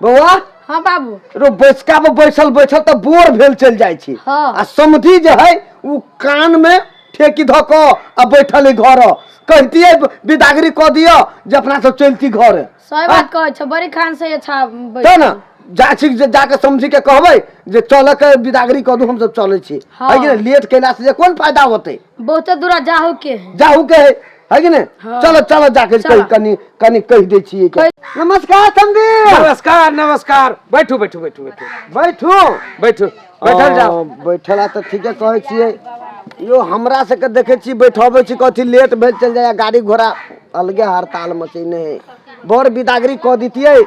बउआ हाँ बाबू रो बैसका में बैठल बैठल तो बोर भेल चल जाय छी। हाँ। आ समधी जे है उ कान में ठेकी धक आ बैठल घर कहतिए विदागरी क दियो जे अपना सब चलती घर। सही बात कहै छ बड़ी खान से अच्छा त ना जाके समझी के कहबै जे चल के विदागरी क दू हम सब चले छी। हाँ। है कि नहीं लेट कैला से कोन फायदा होते बहुत दूर जाहू के है कि नहीं। हाँ। चलो चलो जाके कनी कह दे छी के नमस्कार समधी। नमस्कार नमस्कार बैठू बैठू बैठू बैठू बैठू बैठू बैठल जाओ। बैठला तो ठीके कहै छियै यो हमरा से के देखे छी बैठबै छी कथी लेट भेल चल जाय गाड़ी घोड़ा अलगे हड़ताल मचैने है बड़ विदागरी क दितियै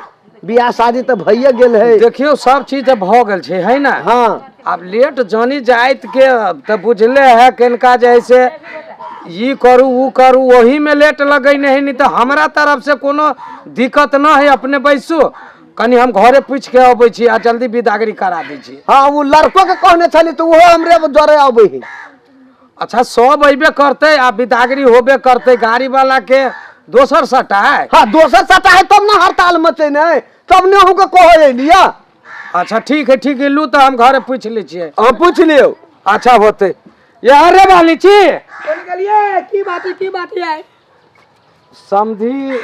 बियाह शादी तो भइए गेल है। देखियो सब चीज भ गेल छै है ना। हाँ अब लेट जानी जाइत के तो बुझले है किनका जैसे ये करू वो करू वही में लेट लगे नहीं तो हमारा तरफ से कोनो दिक्कत न है। अपने बैसू कनी हम घरे पूछ के अबै छी आ जल्दी विदागरी करा दी छी। हाँ वो लड़को के कहने छली तो वो हमरे जरे अबै है। अच्छा सब अबे करते आ विदागरी होबे करते गाड़ी वाला के दोसर सटा है। हाँ दोसर सटा है तब ना हड़ताल मचे नहीं तब ने हमको कहे लिया। अच्छा ठीक है लू तो हम घरे पूछ ले छिए। हम पूछ लियो अच्छा होते यार रे वाली छी की बात है समधी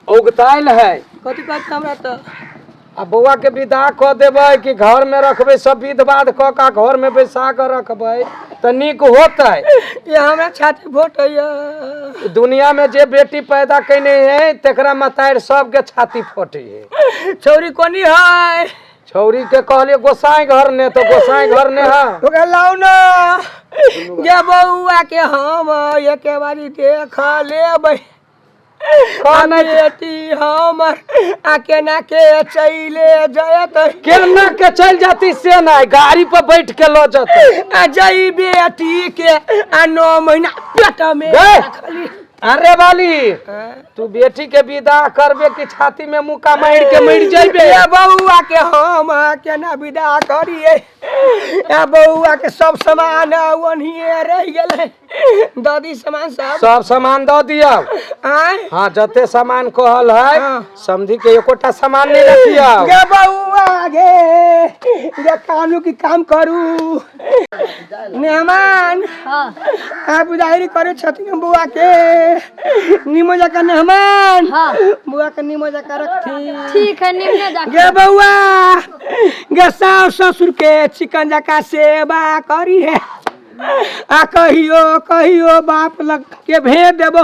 उगताइल है कथी कहत हमरा त आ बउआ के विदा क देबै कि घर में रखबै सब विध बाध क का घर में बैसा कर रखबै त नीक होतै। ये हमरा छाती भोट है दुनिया में जे बेटी पैदा कैने है तेकरा मतार सब के छाती फोटे है। छौरी कोनी है छौरी के कहलिए गोसाई घर ने तो गोसाई घर ने है ओके लाउ ना ये बउआ के हम एके बारी देख लेबै बेटी हमर आके ना के चले जयत केना के चल जाती से नहीं गाड़ी पर बैठ के लो जाते आ जई बेटी के आ 9 महीना पेट में खाली। अरे वाली तू बेटी के विदा करबे कि छाती में मुका मार के मर जाइबे। ए बउआ के हम केना विदा करिए ए बउआ के सब सामान ओनिए रह गेले दादी सामान सब सामान दो दिया। हाँ जते सामान कहल है समझी के एकोटा सामान नहीं रखिया। गे बउआ गे कानू की काम करू मेहमान आप विदाई करे छथिन बुआ के निमो जका मेहमान बुआ के निमो जका रखती ठीक है निमने जका। गे बउआ गे सास ससुर के चिकन जका सेवा करी है आ कहियो बाप लग के भेज देबो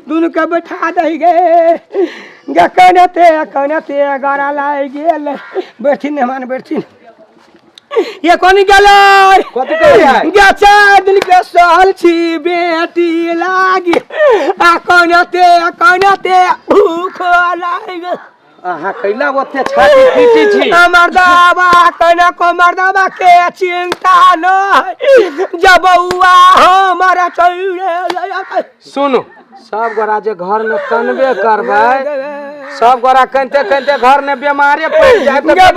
दुनु के बैठा दही गे कनते गरा लाग गेल बैठिन मेहमान बैठिन ये कोनी गेलै कथि कहै गे 4 दिन के सहल छी बेटी लागी आ कनते भूख लाग आहा कैला ओते छाती पीटी छी मर्दावा कने को मर्दावा के चिंता न जब बउआ हमारा चले। सुनो सब गोरा जे घर में कनबे करबै सब गोरा कनते घर में बीमारी पड़ जाए तो गे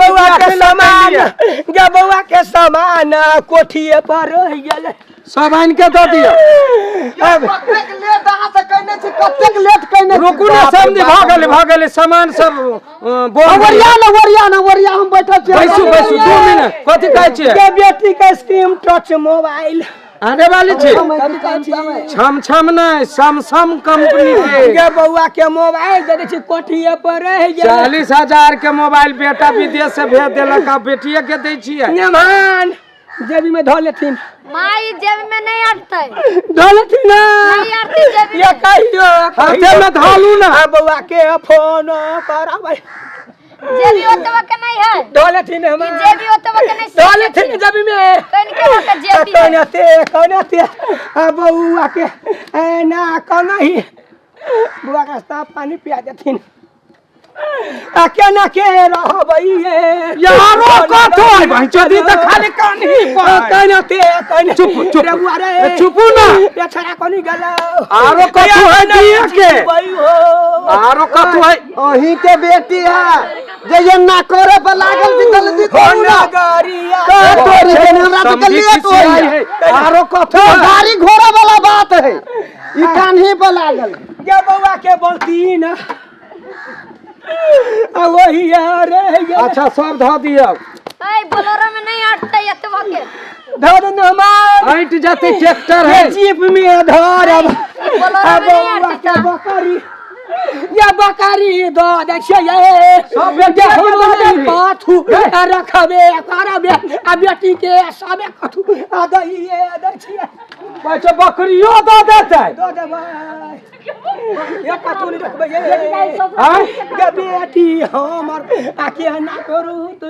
बउआ के सामान कोठिए पर रह गेलै सब आन के दो दिया। अब कतेक लेट अहाँ से कहने छी कतेक लेट कहने रुकू ना समझी भागले सामान सब वरिया हम बैठल छी। बैसू 2 मिनट कथि कहै छी गे बेटी के स्क्रीन टच मोबाइल आने वाली छी छम नहीं सैमसंग कंपनी के गे बउआ के मोबाइल दे छी कोठिए पर रह गेलै 40,000 के मोबाइल बेटा विदेश से भेज देलक आ बेटिए के दै छियै। मेहमान जेबी में धो लेथिन माई जेबी में नहीं अटतै धो लेथिन ना नहीं अटतै जेबी ये कहियो हाथे में धालू ना बउआ के फोन कराबै जेबी ओतवा के नहीं है धो लेथिन हम जेबी ओतवा के नहीं धो लेथिन जेबी में कन के होता जेबी कनते बउआ के ना कनही बुआ का साफ पानी पिया देथिन आ केना के रहबै यारो कथो है भाई चोदी त खाली कनही चुप रे बुआ रे चुपू ना बेचारा कोनी गेलो आरो कथो है दिए के आरो कथो है अही के बेटी है जे ना करे पर लागल छी जल्दी करू ना गाड़िया तोरी के हमरा तो लेट होई है। आरो कथो गाड़ी घोड़ा वाला बात है ई कान्ही पर लागल गे बउआ के बोलती ना वही रह गया। अच्छा सब धो दियो। ए बोलेरो में नहीं अटते एतवा के धर नहमान ऐंठ जाते ट्रैक्टर है। जीप में धर अब बोलेरो में नहीं अटते बकरी या बकरी दो दछिए सब बेटे हम पाथू रखबे करबे आ बेटी के सबे कथू आ दइए दछिए बच्चा बकरियो दो देते। दो दे भाई या कथू नहीं रखबे हैं? के बेटी हमर आके ना करू तू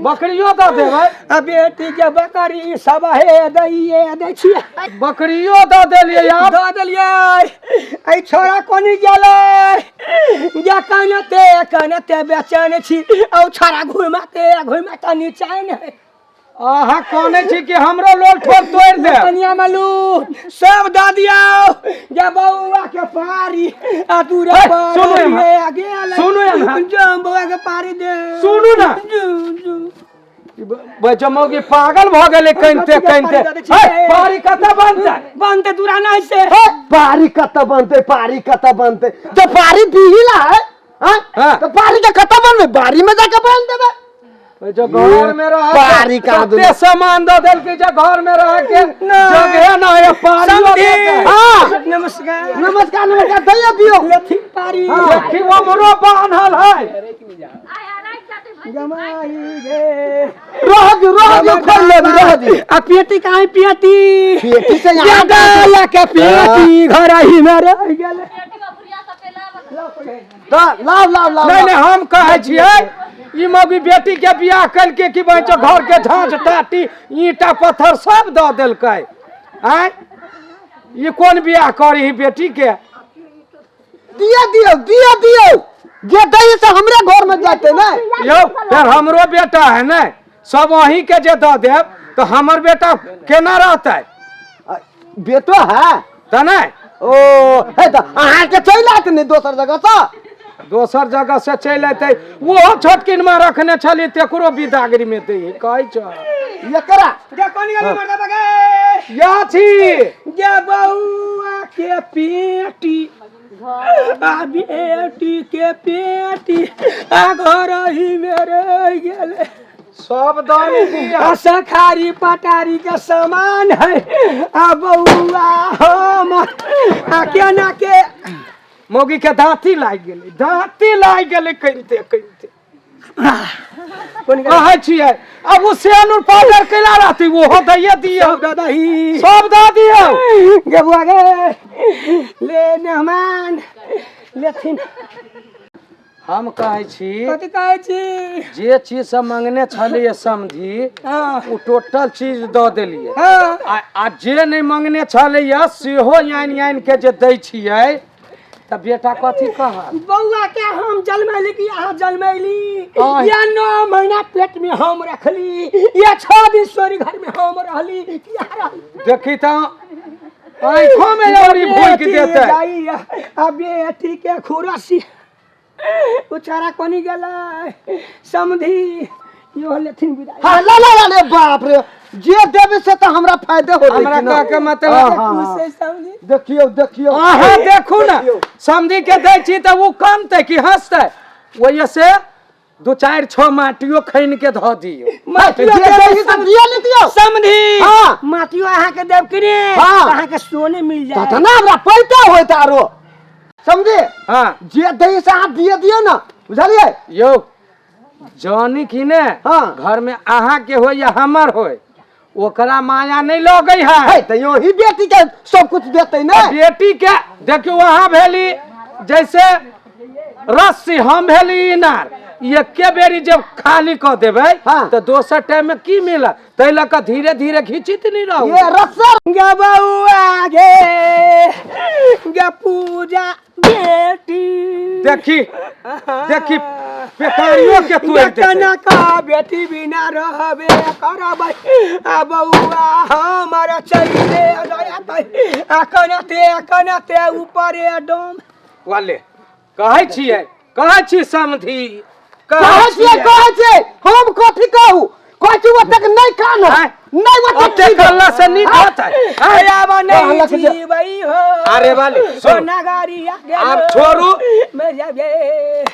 बकरियो दो देबै। आ बेटी के बकरी सब हे दइए दछिए बकरियो दो देलिए आप। दो देलिए आई छोरा कोनी गेलै या कनते बेचैन छी औ छोरा घुमाते नीचान है आहा कोने छी कि हमरो लोल ठोक तोड़ दे। कनिया मालू सब द दियो या बउआ के पारी आ दूरा हे, पर सुनू यहाँ। ये गेल सुनू यहाँ। जम बउआ के पारी दे सुनू ना। बच्चा मौगी पागल भ गेले कनते कनते। हे, पारी कत बनते? बनते दूरा नहीं से हे, पारी कत बनते पारी कत बनते तो पारी बिहिला है हाँ? हाँ। तो पारी के कत बनबे बारी में जाके बन देबे। जो घर में रह पारी का कते सामान दो देल के जो घर में रह के जगह ना है पारी। हाँ नमस्कार नमस्कार नमस्कार दैया दियो। लथी पारी देखी वो मरो बांधल है। जमाई गे रह दियो खोल ले रह दियो। आ पेटी काहे पेटी पेटी से यहाँ यहाँ ला के पेटी घर ही में रह गेल तो लाव लाव लाव नहीं नहीं हम कहे छियै ई मौगी बेटी के बियाह कल के कि बच्चा घर के झांझ टाटी ईंटा पत्थर सब दो देलकै। आय ये कौन बियाह करी बेटी के? दिया दियो दिया दियो जे दैया से हमरे घर में जाते ना। यो फिर हमरो बेटा है न सब वही के जे दो देब तो हमर बेटा केना रहते? बेटो है त नहीं ओ है तो अहाँ के चल आत नहीं दोसर जगह से दोसर जगह से चल अतै। वो छोटकिन में रखने छली तेकरो बिदागरी में दे कहै छ ये करा जे कोनी गली मरदा बगे या छी जे बउआ के पेटी आ बेटी के पेटी आ घर ही में रह गेल सब दानी दिया। सखारी पटारी के सामान है आ बउआ हमर आ केना के मौगी के दांती लाग गेलै कनिते कनिते कहै छियै अब उ सेनुर पाउडर केला रहती वो हो दैए दियो दादा ही सब दा दियो। गे बुआ गे ले मेहमान लेथिन हम कहै छी कथी कहै छी जे चीज सब मांगने छलिए समझी हाँ उ टोटल चीज दऽ देलिए। हाँ आ जे नहीं मांगने छलिए सेहो यान के जे दै छियै त बेटा कथी कहत? बउआ के हम जलमैली कि अहाँ जलमैली आय। या 9 महीना पेट में हम रखली या 6 दिन सोरी घर में हम रहली किया रहली देखी त आंखों में औरी भूल के देते। आ बेटी के खुरसी उचारा कोनी गेलै समधी यो लेथिन विदाई। हाँ ला ला ला रे बाप रे जे देबे से तो हमरा फायदा हो हमरा का के मतलब खुश समधी देखियो देखियो अहाँ देखू ना समझी के दै छी त वो कमते कि हंसते वही से 2-4-6 माटियो खैन के धऽ दियो। माटियो जे दैही सब दिया ले दियो समधी हाँ। माटियो अहाँ के देब कि रे हाँ। अहाँ के सोने मिल जाए तो ना हमरा पैसा होय तारो समझे हाँ जे दैही से आप दिए दियो ना बुझलिए यो जानी कि ने हाँ। घर में अहाँ के हो या हमर हो ओकरा माया नहीं लगे है। है तो यो ही बेटी के सब कुछ देते ना। बेटी के देखियो वहाँ भेली जैसे रस्सी हम भेली इनार एके बेरी जब खाली क देबै हाँ। तो दोसर टाइम में की मिला तै लक धीरे धीरे खींचित नहीं रहो। ये रस्सा गे बउआ गे गे पूजा बेटी देखी देखी पेकारियों के तू एक देते। कना का बेटी बिना रहबे करबै आ बउआ हमर चले दयाते आ कनते ऊपर डोम वाले कहै छी समधी कहे छे हम कथी कहू कथी वो तक नहीं कान है नहीं वो अब ते कल्ला से नहीं होता है आवा नहीं जीवई हो अरे वाली सुन नगारी आगे आप छोड़ू मैं जाबे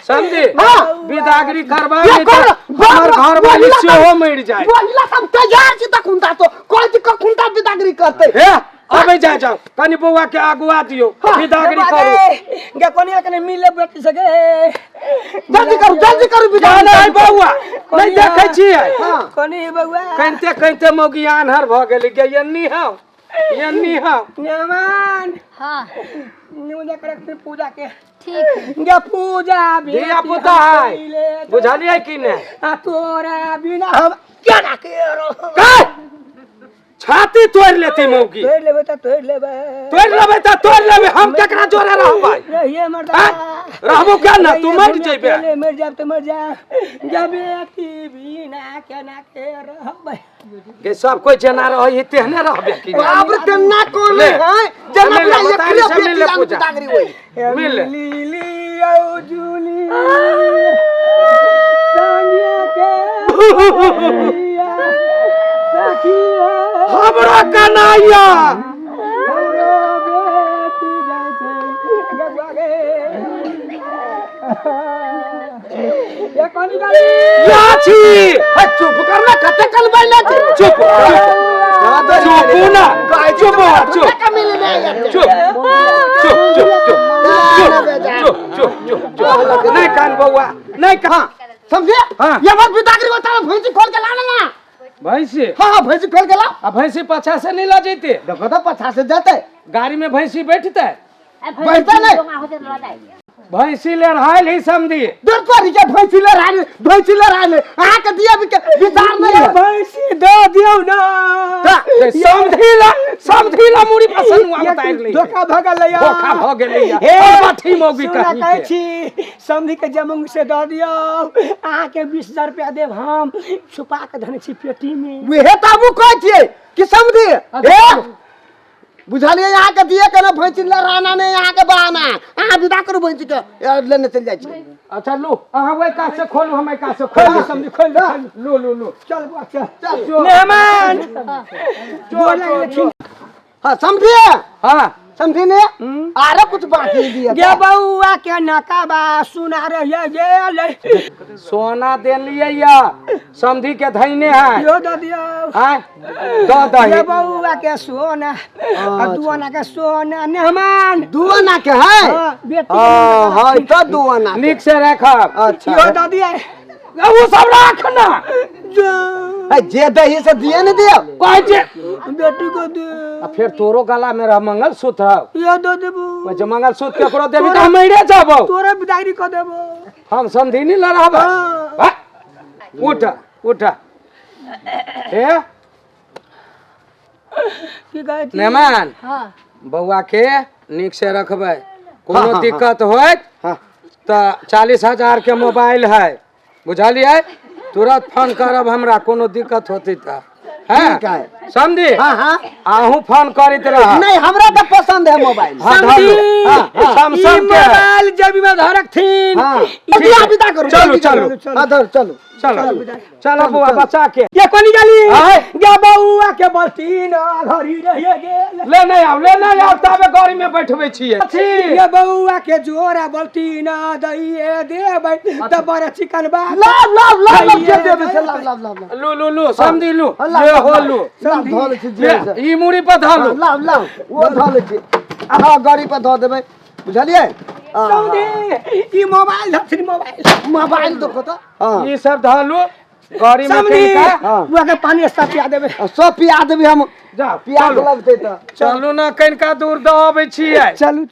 समझी हाँ। विदागरी करवा ये नहीं तो कौन? हमार बाप घर वाली बोलिला से हो सब- मर जाए बोलिला सब तैयार छी तक खुंता तो कोई दिक्कत खुंता बिदागरी करते हे अबे जा जाओ कनी बउआ के अगुआ दियो विदागरी करू गे कोनी कने मिले बैठ सके जल्दी करू जाना है बिदागरी बउआ नहीं देखे छियै हां कोनी बउआ कहते कहते मौगी आन्हर भ गेल के यन्नी हां नमन हाँ निमजा करके पूजा के ठीक है गे पूजा भी दिया पुता है बुझलियै कि ने आ तोरा बिना हम क्या ना करो काय छाती तोड़ लेती मौगी तोड़ लेबे त तोड़ लेबे तोड़ लेबे हम केकरा जोरे रहबै ये मर्दा हाँ? रहबो क्या ना तू मर जइबे मर जा तो मर जा जबे की बिना के ना के रहबे के सब कोई जना रही तेहने रहबे कि बाप रे तेना कोन है जना मिल ले, पूरा बतारी एक से मिल ले किलो पूजा। बिदागरी होई मिल ले। लीली औ जूली संगे के सखिया हमरा कन्हैया हमरो बेटी जैसे गगवागे ये कौन गाली याची चुप करना कते कल बैला छी चुप चुप ना चुप चुप नहीं कान बउआ नहीं कहां समझे हाँ। ये मत बिदागरी बता भैंसी खोल के लाना ना भैंसी हां भैंसी खोल के ला अब भैंसी पाछा से नहीं ला जैते देखो तो 50 से जाते गाड़ी में भैंसी बैठते बैठता नहीं भैंसी ले रहा ही समझी दूर पर के भैंसी ले रहा आ के दिया भी के विचार नहीं है भैंसी दे दियो ना समझी ला मुड़ी पसंद हुआ बताई ले धोखा भगल या धोखा भ गेलै या हे बाठी मौगी सुना कही कहै के छी समधी के जमंग से दे दियो अहाँ के 20000 रुपया देब हम छुपा के धने छी पेटी में वेहे ताबू कहै छियै कि समझी हे बुझलिए यहाँ के दिए के ना भैंसी ले रहना नहीं यहाँ के बहाना अहाँ विदा करू भैंसी के लेने चल जाइ छी अच्छा लो अहाँ वही काज से खोलू हम काज से खोल समधी खोल दे लो चल बुआ चल चल मेहमान जोर लगे हां समझिए हां समझी ने आरे कुछ बाकी दिया गे बउआ के नकाबा सुना रहिए जे ले सोना दे लिए या समधी के धैने है यो दे दियो हैं दो गे दही बउआ के सोना आ दुआना के सोना मेहमान दुआना के है बेटी हां हां तो दुआना के। निक से रखब अच्छा यो दे दिए वो सब रखना है जे दही से दिए नहीं दिया कह जे बेटी को दे आ फिर तोरो गला में रह मंगलसूत्र यो दे देबो वो जे मंगलसूत्र केकरो देबी त हम मरे जाबो तोरा बिदागरी कर देबो हम समधी नहीं लड़ाब हाँ। उठ ए की कहै छी मेहमान हाँ बउआ के निक से रखबै हाँ, कोनो हाँ, दिक्कत होत हां तो 40,000 के मोबाइल है बुझलिए तुरंत फोन करब हमरा कोनो दिक्कत होती तो ठीक है। समझी हां हां आहू फोन करत रह नहीं हमरा तो पसंद है मोबाइल हाँ, धर लो। हाँ, सैमसंग के है। मोबाइल जब में धरक थीन हां ठीक है। विदा करू चलो, जल्दी चलो। करू। हाँ धर चलो चलो बुआ बचा के ये कोनी गाली आय। गे बउआ के बलतीन घरी रहिए गेल ले नहीं आव तबे गाड़ी में बैठबै छियै ये बउआ के जोरा बलतीन दइए देबै त बड़ा चिकन बा लाव जे देबे से लाव लू समझी लू लाव, ये लाव, हो लाव। लू लाव धल छी जे से ई मुड़ी पर धालू लाव वो धल छी हां गाड़ी पर धो देबै बुझलिए समझी ई मोबाइल धरथिन मोबाइल देखो तो हां ई सब धालू गाड़ी में समझी कनिका हाँ। बुआ के पानी स्ता पिया देबै सब पिया देबे हम जा पिया चलू लगते तो चलू ना कनिका दूर दऽ अबै छियै चलू